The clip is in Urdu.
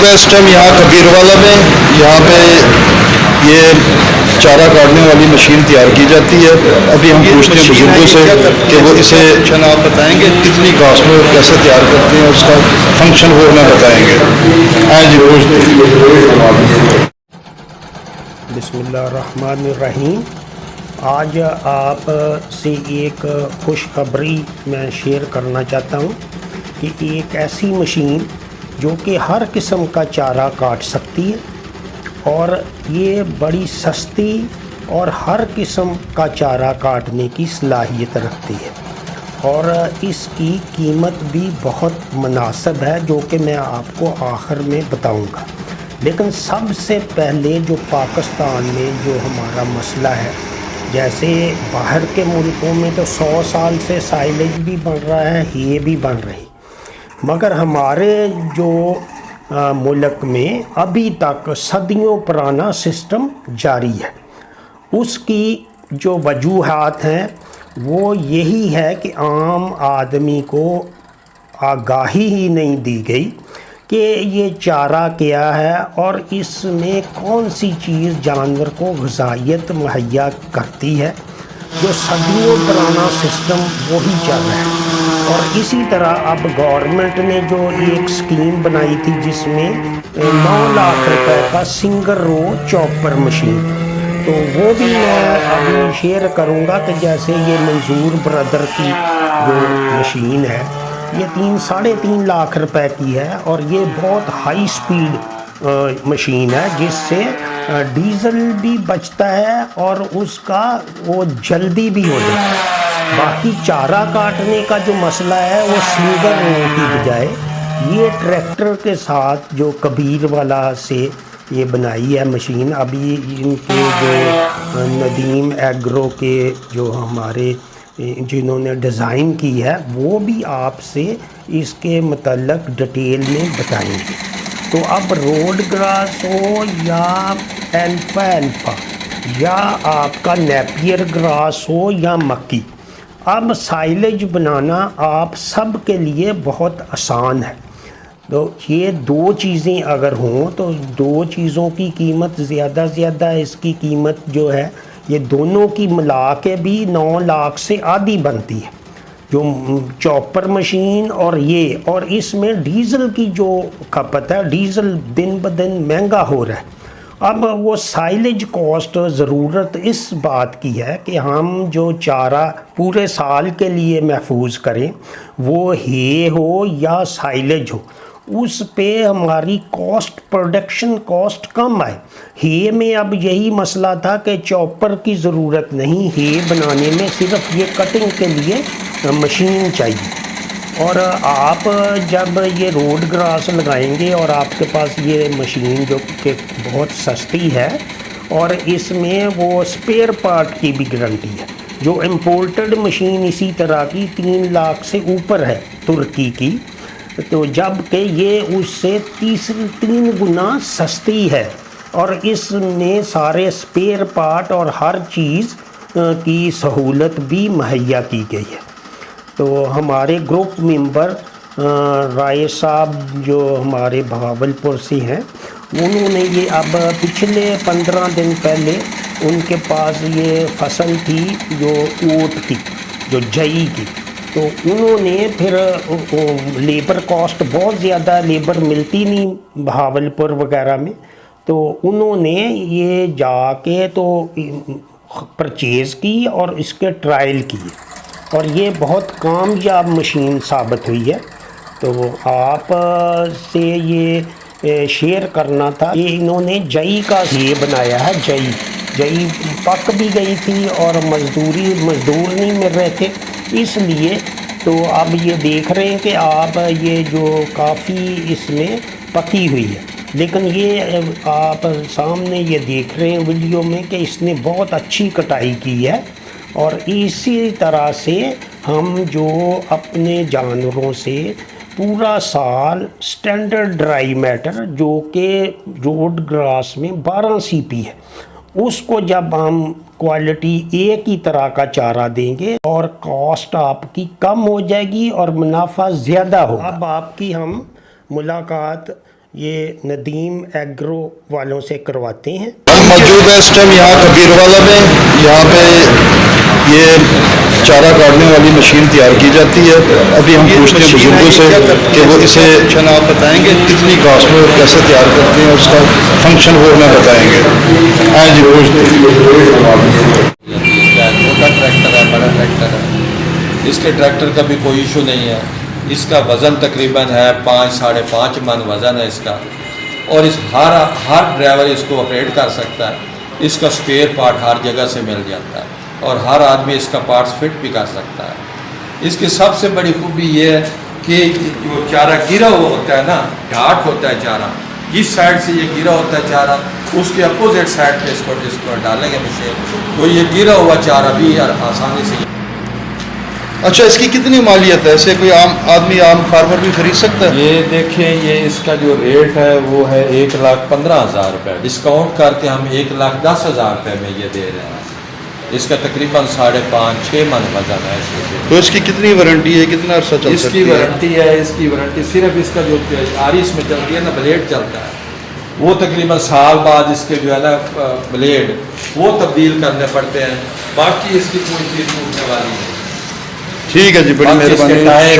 موجود ہے اس ٹائم یہاں کبیر والا میں. یہاں پہ یہ چارہ کاٹنے والی مشین تیار کی جاتی ہے. ابھی ہم پوچھتے ہیں بزرگوں سے کہ وہ اسے آپ بتائیں گے کتنی کاسٹ میں کیسے تیار کرتے ہیں, اس کا فنکشن وہ ہمیں بتائیں گے. ہاں جی پوچھتے. بسم اللہ الرحمن الرحیم. آج آپ سے ایک خوشخبری میں شیئر کرنا چاہتا ہوں کہ ایک ایسی مشین جو کہ ہر قسم کا چارہ کاٹ سکتی ہے اور یہ بڑی سستی اور ہر قسم کا چارہ کاٹنے کی صلاحیت رکھتی ہے اور اس کی قیمت بھی بہت مناسب ہے, جو کہ میں آپ کو آخر میں بتاؤں گا. لیکن سب سے پہلے جو پاکستان میں جو ہمارا مسئلہ ہے, جیسے باہر کے ملکوں میں تو 100 سال سے سائلیج بھی بن رہا ہے, یہ بھی بن رہی, مگر ہمارے جو ملک میں ابھی تک صدیوں پرانا سسٹم جاری ہے. اس کی جو وجوہات ہیں وہ یہی ہے کہ عام آدمی کو آگاہی ہی نہیں دی گئی کہ یہ چارہ کیا ہے اور اس میں کون سی چیز جانور کو غذائیت مہیا کرتی ہے. جو صدیوں پرانا سسٹم وہی چل رہا ہے. اور اسی طرح اب گورنمنٹ نے جو ایک سکیم بنائی تھی جس میں 9 لاکھ روپے کا سنگل رو چاپر مشین, تو وہ بھی میں ابھی شیئر کروں گا. کہ جیسے یہ منظور برادر کی جو مشین ہے یہ 3.5 لاکھ روپے کی ہے اور یہ بہت ہائی سپیڈ مشین ہے جس سے ڈیزل بھی بچتا ہے اور اس کا وہ جلدی بھی ہو جاتا ہے. باقی چارہ کاٹنے کا جو مسئلہ ہے وہ سنگل رو کی بجائے یہ ٹریکٹر کے ساتھ جو کبیر والا سے یہ بنائی ہے مشین. ابھی ان کے جو ندیم ایگرو کے جو ہمارے جنہوں نے ڈیزائن کی ہے وہ بھی آپ سے اس کے متعلق ڈیٹیل میں بتائیں گے. تو اب روڈ گراس ہو یا الفا یا آپ کا نیپیر گراس ہو یا مکی, اب سائلیج بنانا آپ سب کے لیے بہت آسان ہے. تو یہ 2 چیزیں اگر ہوں تو 2 چیزوں کی قیمت زیادہ اس کی قیمت جو ہے یہ دونوں کی ملا کے بھی 9 لاکھ سے آدھی بنتی ہے, جو چاپر مشین اور یہ. اور اس میں ڈیزل کی جو کھپت ہے, ڈیزل دن بدن مہنگا ہو رہا ہے. اب وہ سائلیج کاسٹ ضرورت اس بات کی ہے کہ ہم جو چارہ پورے سال کے لیے محفوظ کریں وہ ہے ہو یا سائلیج ہو, اس پہ ہماری کاسٹ پروڈکشن کاسٹ کم آئے. ہے میں اب یہی مسئلہ تھا کہ چاپر کی ضرورت نہیں, ہے بنانے میں صرف یہ کٹنگ کے لیے مشین چاہیے. اور آپ جب یہ روڈ گراس لگائیں گے اور آپ کے پاس یہ مشین جو کہ بہت سستی ہے اور اس میں وہ سپیئر پارٹ کی بھی گارنٹی ہے, جو امپورٹڈ مشین اسی طرح کی 3 لاکھ سے اوپر ہے ترکی کی, تو جب کہ یہ اس سے 3 گنا سستی ہے اور اس میں سارے سپیئر پارٹ اور ہر چیز کی سہولت بھی مہیا کی گئی ہے. تو ہمارے گروپ ممبر رائے صاحب جو ہمارے بہاولپور سے ہیں, انہوں نے یہ اب پچھلے 15 دن پہلے ان کے پاس یہ فصل تھی جو اوٹ کی, جو جئی کی, تو انہوں نے پھر لیبر کاسٹ بہت زیادہ, لیبر ملتی نہیں بہاولپور وغیرہ میں, تو انہوں نے یہ جا کے تو پرچیز کی اور اس کے ٹرائل کیے اور یہ بہت کامیاب مشین ثابت ہوئی ہے. تو آپ سے یہ شیئر کرنا تھا. یہ انہوں نے جئی کا یہ بنایا ہے, جئی پک بھی گئی تھی اور مزدور نہیں مل رہے تھے, اس لیے تو اب یہ دیکھ رہے ہیں کہ آپ یہ جو کافی اس میں پکی ہوئی ہے. لیکن یہ آپ سامنے یہ دیکھ رہے ہیں ویڈیو میں کہ اس نے بہت اچھی کٹائی کی ہے. اور اسی طرح سے ہم جو اپنے جانوروں سے پورا سال سٹینڈرڈ ڈرائی میٹر جو کہ روڈ گراس میں 12 CP ہے, اس کو جب ہم کوالٹی ایک ہی طرح کا چارہ دیں گے اور کاسٹ آپ کی کم ہو جائے گی اور منافع زیادہ ہوگا. اب آپ کی ہم ملاقات یہ ندیم ایگرو والوں سے کرواتے ہیں۔ ہم موجود ہیں اس ٹائم یہاں کبیر والا میں، یہاں پہ یہ چارہ کاٹنے والی مشین تیار کی جاتی ہے۔ ابھی ہم پوچھتے ہیں بزرگوں سے کہ وہ اسے آپ بتائیں گے کتنی کاسٹ میں اور کیسے تیار کرتے ہیں اور اس کا فنکشن وہ ہمیں بتائیں گے۔ جی پوچھتے چھوٹا ٹریکٹر ہے، بڑا ٹریکٹر ہے، اس کے ٹریکٹر کا بھی کوئی ایشو نہیں ہے۔ اس کا وزن تقریباً ہے 5-5.5 من وزن ہے اس کا، اور اس ہر ڈرائیور اس کو آپریٹ کر سکتا ہے۔ اس کا سپیئر پارٹ ہر جگہ سے مل جاتا ہے اور ہر آدمی اس کا پارٹس فٹ بھی کر سکتا ہے۔ اس کی سب سے بڑی خوبی یہ ہے کہ جو چارہ گرا ہوا ہوتا ہے نا، ڈھاٹ ہوتا ہے چارہ، جس سائڈ سے یہ گرا ہوتا ہے چارہ، اس کے اپوزٹ سائڈ پہ اس پر ڈالیں گے مشین، تو یہ گرا ہوا چارہ بھی آسانی سے۔ اچھا، اس کی کتنی مالیت ہے؟ ایسے کوئی عام آدمی، عام فارمر بھی خرید سکتا ہے؟ یہ دیکھیں، یہ اس کا جو ریٹ ہے وہ ہے 1,15,000 روپے، ڈسکاؤنٹ کر کے ہم 1,10,000 روپے میں یہ دے رہے ہیں۔ اس کا تقریباً 5.5-6 من وزن ہے۔ تو اس کی کتنی وارنٹی ہے؟ کتنا عرصہ چل اس سکتی کی ہے؟ وارنٹی ہے، اس کی وارنٹی صرف اس کا جو آری اس میں چلتی ہے نا، بلیڈ چلتا ہے، وہ تقریباً سال بعد اس کے جو ہے نا بلیڈ وہ تبدیل کرنے پڑتے ہیں، باقی اس کی کوئی چیز ٹوٹنے والی نہیں۔ ٹھیک ہے جی، بڑی باقی اس کے مہربانی۔ ٹائر